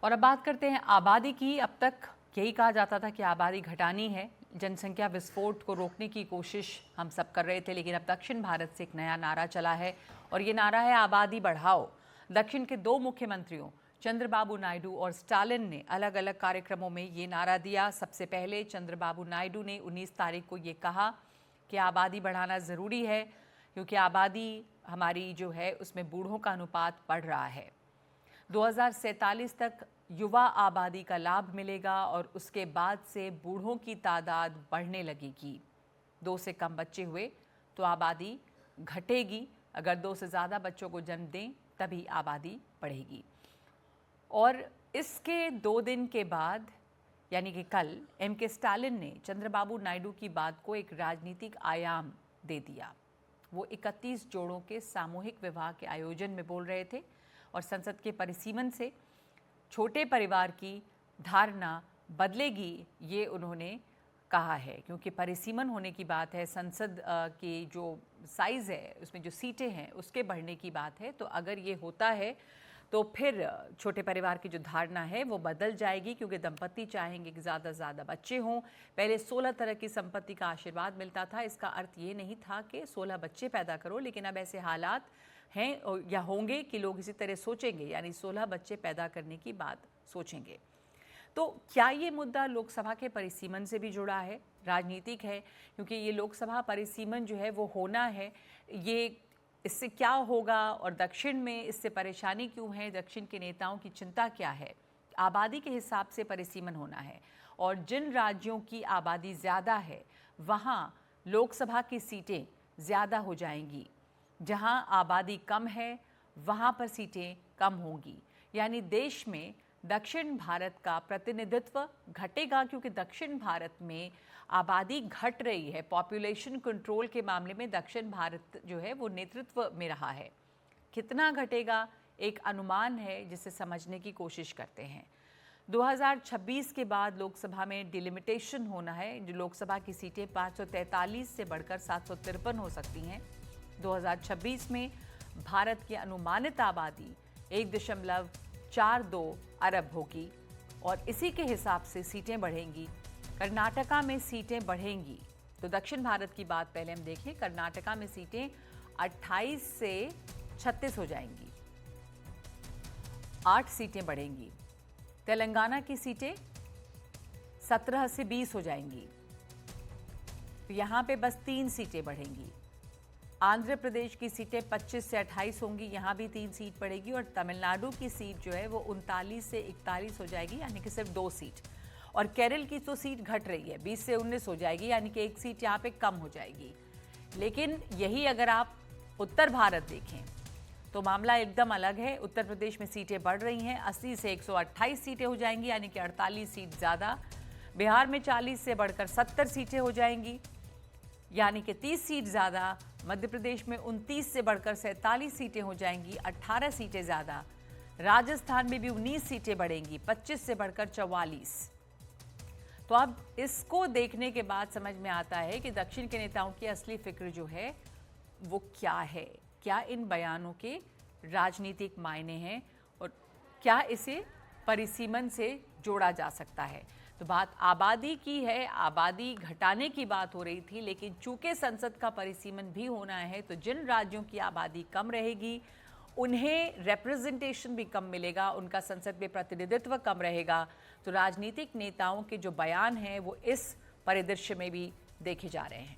और अब बात करते हैं आबादी की। अब तक यही कहा जाता था कि आबादी घटानी है, जनसंख्या विस्फोट को रोकने की कोशिश हम सब कर रहे थे, लेकिन अब दक्षिण भारत से एक नया नारा चला है और ये नारा है आबादी बढ़ाओ। दक्षिण के दो मुख्यमंत्रियों चंद्रबाबू नायडू और स्टालिन ने अलग अलग कार्यक्रमों में ये नारा दिया। सबसे पहले चंद्रबाबू नायडू ने 19 तारीख को ये कहा कि आबादी बढ़ाना ज़रूरी है, क्योंकि आबादी हमारी जो है उसमें बूढ़ों का अनुपात बढ़ रहा है। 2047 तक युवा आबादी का लाभ मिलेगा और उसके बाद से बूढ़ों की तादाद बढ़ने लगेगी। 2 से कम बच्चे हुए तो आबादी घटेगी, अगर 2 से ज़्यादा बच्चों को जन्म दें तभी आबादी बढ़ेगी। और इसके 2 दिन के बाद यानी कि कल एम.के. स्टालिन ने चंद्रबाबू नायडू की बात को एक राजनीतिक आयाम दे दिया। वो 31 जोड़ों के सामूहिक विवाह के आयोजन में बोल रहे थे और संसद के परिसीमन से छोटे परिवार की धारणा बदलेगी, ये उन्होंने कहा है, क्योंकि परिसीमन होने की बात है, संसद की जो साइज़ है उसमें जो सीटें हैं उसके बढ़ने की बात है। तो अगर ये होता है तो फिर छोटे परिवार की जो धारणा है वो बदल जाएगी, क्योंकि दंपति चाहेंगे कि ज़्यादा से ज़्यादा बच्चे हों। पहले 16 तरह की संपत्ति का आशीर्वाद मिलता था, इसका अर्थ ये नहीं था कि 16 बच्चे पैदा करो, लेकिन अब ऐसे हालात हैं या होंगे कि लोग इसी तरह सोचेंगे, यानी 16 बच्चे पैदा करने की बात सोचेंगे। तो क्या ये मुद्दा लोकसभा के परिसीमन से भी जुड़ा है? राजनीतिक है, क्योंकि ये लोकसभा परिसीमन जो है वो होना है। ये इससे क्या होगा और दक्षिण में इससे परेशानी क्यों है, दक्षिण के नेताओं की चिंता क्या है? आबादी के हिसाब से परिसीमन होना है और जिन राज्यों की आबादी ज़्यादा है वहाँ लोकसभा की सीटें ज़्यादा हो जाएंगी, जहाँ आबादी कम है वहाँ पर सीटें कम होंगी। यानी देश में दक्षिण भारत का प्रतिनिधित्व घटेगा, क्योंकि दक्षिण भारत में आबादी घट रही है। पॉपुलेशन कंट्रोल के मामले में दक्षिण भारत जो है वो नेतृत्व में रहा है। कितना घटेगा एक अनुमान है जिसे समझने की कोशिश करते हैं। 2026 के बाद लोकसभा में डिलिमिटेशन होना है, जो लोकसभा की सीटें 543 से बढ़कर 753 हो सकती हैं। 2026 में भारत की अनुमानित आबादी 1.42 अरब होगी और इसी के हिसाब से सीटें बढ़ेंगी। कर्नाटका में सीटें बढ़ेंगी, तो दक्षिण भारत की बात पहले हम देखें। कर्नाटका में सीटें 28 से 36 हो जाएंगी, 8 सीटें बढ़ेंगी। तेलंगाना की सीटें 17 से 20 हो जाएंगी, तो यहाँ पे बस 3 सीटें बढ़ेंगी। आंध्र प्रदेश की सीटें 25 से 28 होंगी, यहाँ भी 3 सीट बढ़ेगी। और तमिलनाडु की सीट जो है वो 39 से 41 हो जाएगी, यानी कि सिर्फ 2 सीट। और केरल की तो सीट घट रही है, 20 से 19 हो जाएगी, यानी कि 1 सीट यहाँ पे कम हो जाएगी। लेकिन यही अगर आप उत्तर भारत देखें तो मामला एकदम अलग है। उत्तर प्रदेश में सीटें बढ़ रही हैं, 80 से 128 सीटें हो जाएंगी, यानी कि 48 सीट ज़्यादा। बिहार में 40 से बढ़कर 70 सीटें हो जाएंगी, यानी कि 30 सीट ज़्यादा। मध्य प्रदेश में 29 से बढ़कर 47 सीटें हो जाएंगी, 18 सीटें ज़्यादा। राजस्थान में भी 19 सीटें बढ़ेंगी, 25 से बढ़कर 44। तो अब इसको देखने के बाद समझ में आता है कि दक्षिण के नेताओं की असली फिक्र जो है वो क्या है, क्या इन बयानों के राजनीतिक मायने हैं और क्या इसे परिसीमन से जोड़ा जा सकता है। तो बात आबादी की है, आबादी घटाने की बात हो रही थी, लेकिन चूंकि संसद का परिसीमन भी होना है तो जिन राज्यों की आबादी कम रहेगी उन्हें रिप्रेजेंटेशन भी कम मिलेगा, उनका संसद में प्रतिनिधित्व कम रहेगा। तो राजनीतिक नेताओं के जो बयान हैं वो इस परिदृश्य में भी देखे जा रहे हैं।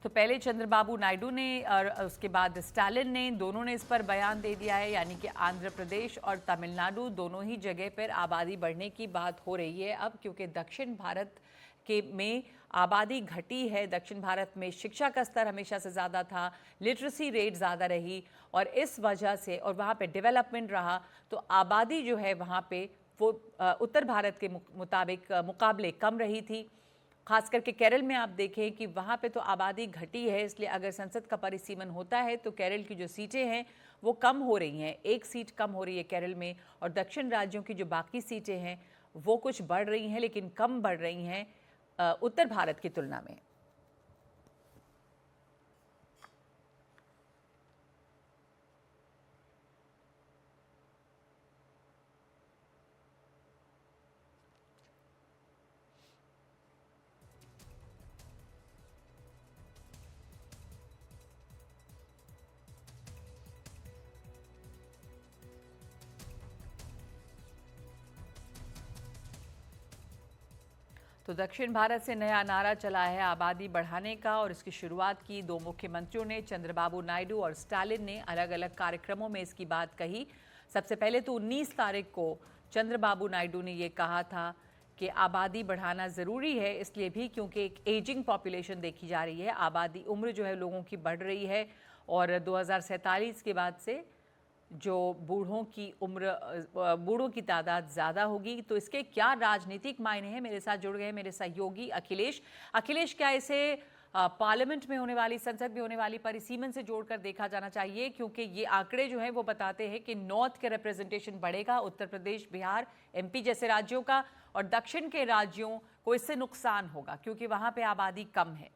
तो पहले चंद्रबाबू नायडू ने और उसके बाद स्टालिन ने, दोनों ने इस पर बयान दे दिया है, यानी कि आंध्र प्रदेश और तमिलनाडु दोनों ही जगह पर आबादी बढ़ने की बात हो रही है अब, क्योंकि दक्षिण भारत के में आबादी घटी है। दक्षिण भारत में शिक्षा का स्तर हमेशा से ज़्यादा था, लिटरेसी रेट ज़्यादा रही और इस वजह से, और वहाँ पे डेवलपमेंट रहा, तो आबादी जो है वहाँ पे वो उत्तर भारत के मुकाबले कम रही थी। खास करके केरल में आप देखें कि वहाँ पे तो आबादी घटी है, इसलिए अगर संसद का परिसीमन होता है तो केरल की जो सीटें हैं वो कम हो रही हैं, 1 सीट कम हो रही है केरल में। और दक्षिण राज्यों की जो बाकी सीटें हैं वो कुछ बढ़ रही हैं, लेकिन कम बढ़ रही हैं उत्तर भारत की तुलना में। तो दक्षिण भारत से नया नारा चला है आबादी बढ़ाने का और इसकी शुरुआत की दो मुख्यमंत्रियों ने, चंद्रबाबू नायडू और स्टालिन ने अलग अलग कार्यक्रमों में इसकी बात कही। सबसे पहले तो 19 तारीख को चंद्रबाबू नायडू ने ये कहा था कि आबादी बढ़ाना ज़रूरी है, इसलिए भी क्योंकि एक एजिंग पॉपुलेशन देखी जा रही है, आबादी उम्र जो है लोगों की बढ़ रही है और 2047 के बाद से जो बूढ़ों की तादाद ज़्यादा होगी। तो इसके क्या राजनीतिक मायने हैं? मेरे साथ जुड़ गए मेरे सहयोगी अखिलेश। अखिलेश, क्या इसे पार्लियामेंट में होने वाली, संसद में होने वाली परिसीमन से जोड़कर देखा जाना चाहिए? क्योंकि ये आंकड़े जो हैं वो बताते हैं कि नॉर्थ के रिप्रेजेंटेशन बढ़ेगा, उत्तर प्रदेश, बिहार, एमपी जैसे राज्यों का, और दक्षिण के राज्यों को इससे नुकसान होगा क्योंकि वहां पे आबादी कम है।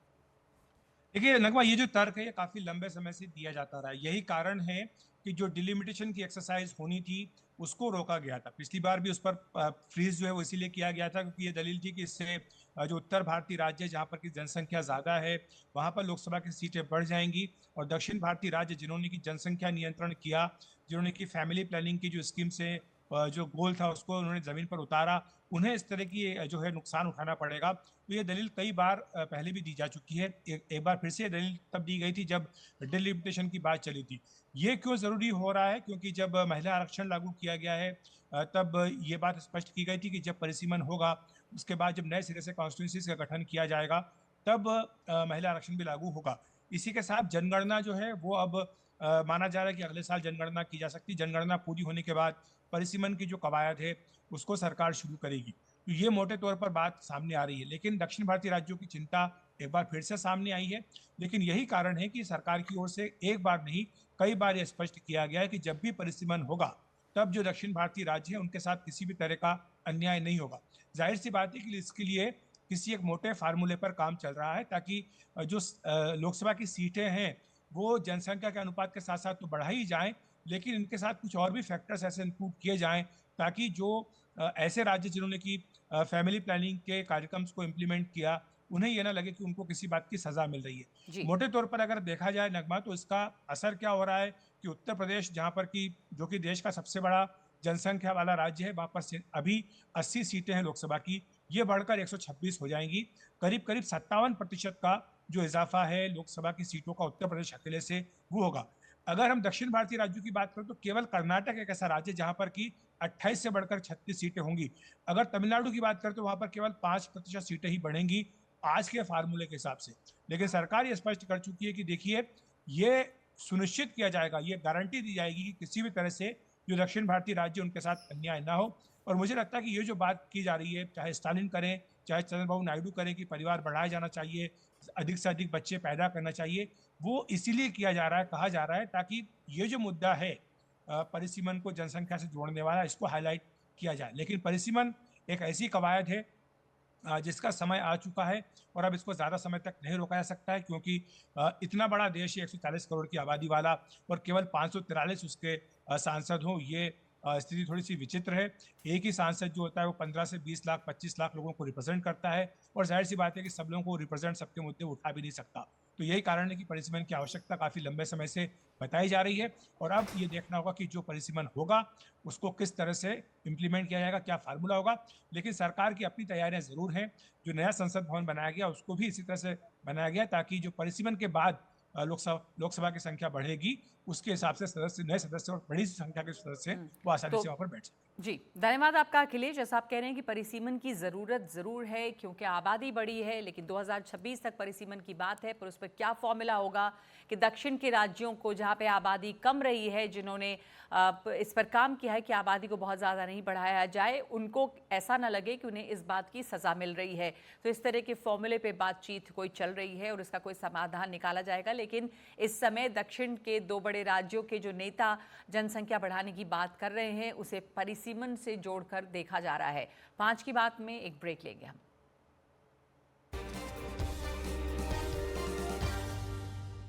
देखिए नगमा, ये जो तर्क है ये काफी लंबे समय से दिया जाता रहा है। यही कारण है कि जो डिलिमिटेशन की एक्सरसाइज होनी थी उसको रोका गया था। पिछली बार भी उस पर फ्रीज जो है वो इसीलिए किया गया था क्योंकि ये दलील थी कि इससे जो उत्तर भारतीय राज्य है जहाँ पर की जनसंख्या ज्यादा है वहां पर लोकसभा की सीटें बढ़ जाएंगी, और दक्षिण भारतीय राज्य जिन्होंने की जनसंख्या नियंत्रण किया, जिन्होंने की फैमिली प्लानिंग की जो स्कीम से जो गोल था उसको उन्होंने जमीन पर उतारा, उन्हें इस तरह की जो है नुकसान उठाना पड़ेगा। तो ये दलील कई बार पहले भी दी जा चुकी है। एक बार फिर से ये दलील तब दी गई थी जब डिलिमिटेशन की बात चली थी। ये क्यों जरूरी हो रहा है? क्योंकि जब महिला आरक्षण लागू किया गया है तब ये बात स्पष्ट की गई थी कि जब परिसीमन होगा उसके बाद जब नए सिरे से कॉन्स्टिट्यूंसीज का गठन किया जाएगा तब महिला आरक्षण भी लागू होगा। इसी के साथ जनगणना जो है वो अब माना जा रहा है कि अगले साल जनगणना की जा सकती है। जनगणना पूरी होने के बाद परिसीमन की जो कवायद है उसको सरकार शुरू करेगी। तो ये मोटे तौर पर बात सामने आ रही है, लेकिन दक्षिण भारतीय राज्यों की चिंता एक बार फिर से सामने आई है। लेकिन यही कारण है कि सरकार की ओर से एक बार नहीं कई बार यह स्पष्ट किया गया है कि जब भी परिसीमन होगा तब जो दक्षिण भारतीय राज्य है उनके साथ किसी भी तरह का अन्याय नहीं होगा। जाहिर सी बात है कि इसके लिए किसी एक मोटे फार्मूले पर काम चल रहा है ताकि जो लोकसभा की सीटें हैं वो जनसंख्या के अनुपात के साथ साथ तो बढ़ाई जाएं, लेकिन इनके साथ कुछ और भी फैक्टर्स ऐसे इंक्लूड किए जाएं ताकि जो ऐसे राज्य जिन्होंने की फैमिली प्लानिंग के कार्यक्रम को इम्प्लीमेंट किया उन्हें यह ना लगे कि उनको किसी बात की सजा मिल रही है। जी। मोटे तौर पर अगर देखा जाए नगमा, तो इसका असर क्या हो रहा है कि उत्तर प्रदेश जहां पर की जो कि देश का सबसे बड़ा जनसंख्या वाला राज्य है वहां पर अभी 80 सीटें हैं लोकसभा की, ये बढ़कर 126 हो जाएंगी। करीब करीब 57% का जो इजाफा है लोकसभा की सीटों का उत्तर प्रदेश अकेले से वो होगा। अगर हम दक्षिण भारतीय राज्यों की बात करें तो केवल कर्नाटक एक ऐसा राज्य जहां पर की 28 से बढ़कर 36 सीटें होंगी। अगर तमिलनाडु की बात करें तो वहां पर केवल 5% सीटें ही बढ़ेंगी आज के फार्मूले के हिसाब से। लेकिन सरकार ये स्पष्ट कर चुकी है कि देखिए ये सुनिश्चित किया जाएगा, ये गारंटी दी जाएगी कि किसी भी तरह से जो दक्षिण भारतीय राज्य उनके साथ अन्याय ना हो। और मुझे लगता है कि ये जो बात की जा रही है, चाहे स्टालिन करें चाहे चंद्रबाबू नायडू करें कि परिवार बढ़ाया जाना चाहिए, अधिक से अधिक बच्चे पैदा करना चाहिए, वो इसीलिए किया जा रहा है, कहा जा रहा है ताकि ये जो मुद्दा है परिसीमन को जनसंख्या से जोड़ने वाला, इसको हाईलाइट किया जाए। लेकिन परिसीमन एक ऐसी कवायद है जिसका समय आ चुका है और अब इसको ज्यादा समय तक नहीं रोका जा सकता है क्योंकि इतना बड़ा देश है 140 करोड़ की आबादी वाला और केवल 543 उसके सांसद हों, ये स्थिति थोड़ी सी विचित्र है। एक ही सांसद जो होता है वो 15 से 20 लाख 25 लाख लोगों को रिप्रेजेंट करता है और जाहिर सी बात है कि सब लोगों को रिप्रेजेंट सबके मुद्दे उठा भी नहीं सकता। तो यही कारण है कि परिसीमन की आवश्यकता काफी लंबे समय से बताई जा रही है और अब ये देखना होगा कि जो परिसीमन होगा उसको किस तरह से इम्प्लीमेंट किया जाएगा, क्या फार्मूला होगा। लेकिन सरकार की अपनी तैयारियां जरूर हैं। जो नया संसद भवन बनाया गया उसको भी इसी तरह से बनाया गया ताकि जो परिसीमन के बाद लोकसभा की संख्या बढ़ेगी उसके हिसाब से सदस्य, नए सदस्य और बड़ी संख्या के सदस्य वो आसानी तो से वहां पर बैठ सकें। जी, धन्यवाद आपका अखिलेश। जैसा आप कह रहे हैं कि परिसीमन की ज़रूरत ज़रूर है क्योंकि आबादी बढ़ी है, लेकिन 2026 तक परिसीमन की बात है, पर उस पर क्या फॉर्मूला होगा कि दक्षिण के राज्यों को जहां पे आबादी कम रही है, जिन्होंने इस पर काम किया है कि आबादी को बहुत ज़्यादा नहीं बढ़ाया जाए, उनको ऐसा ना लगे कि उन्हें इस बात की सज़ा मिल रही है। तो इस तरह के फॉर्मूले पे बातचीत कोई चल रही है और इसका कोई समाधान निकाला जाएगा। लेकिन इस समय दक्षिण के दो बड़े राज्यों के जो नेता जनसंख्या बढ़ाने की बात कर रहे हैं उसे परिसीमन से जोड़कर देखा जा रहा है। 5 की बात में एक ब्रेक लेंगे हम।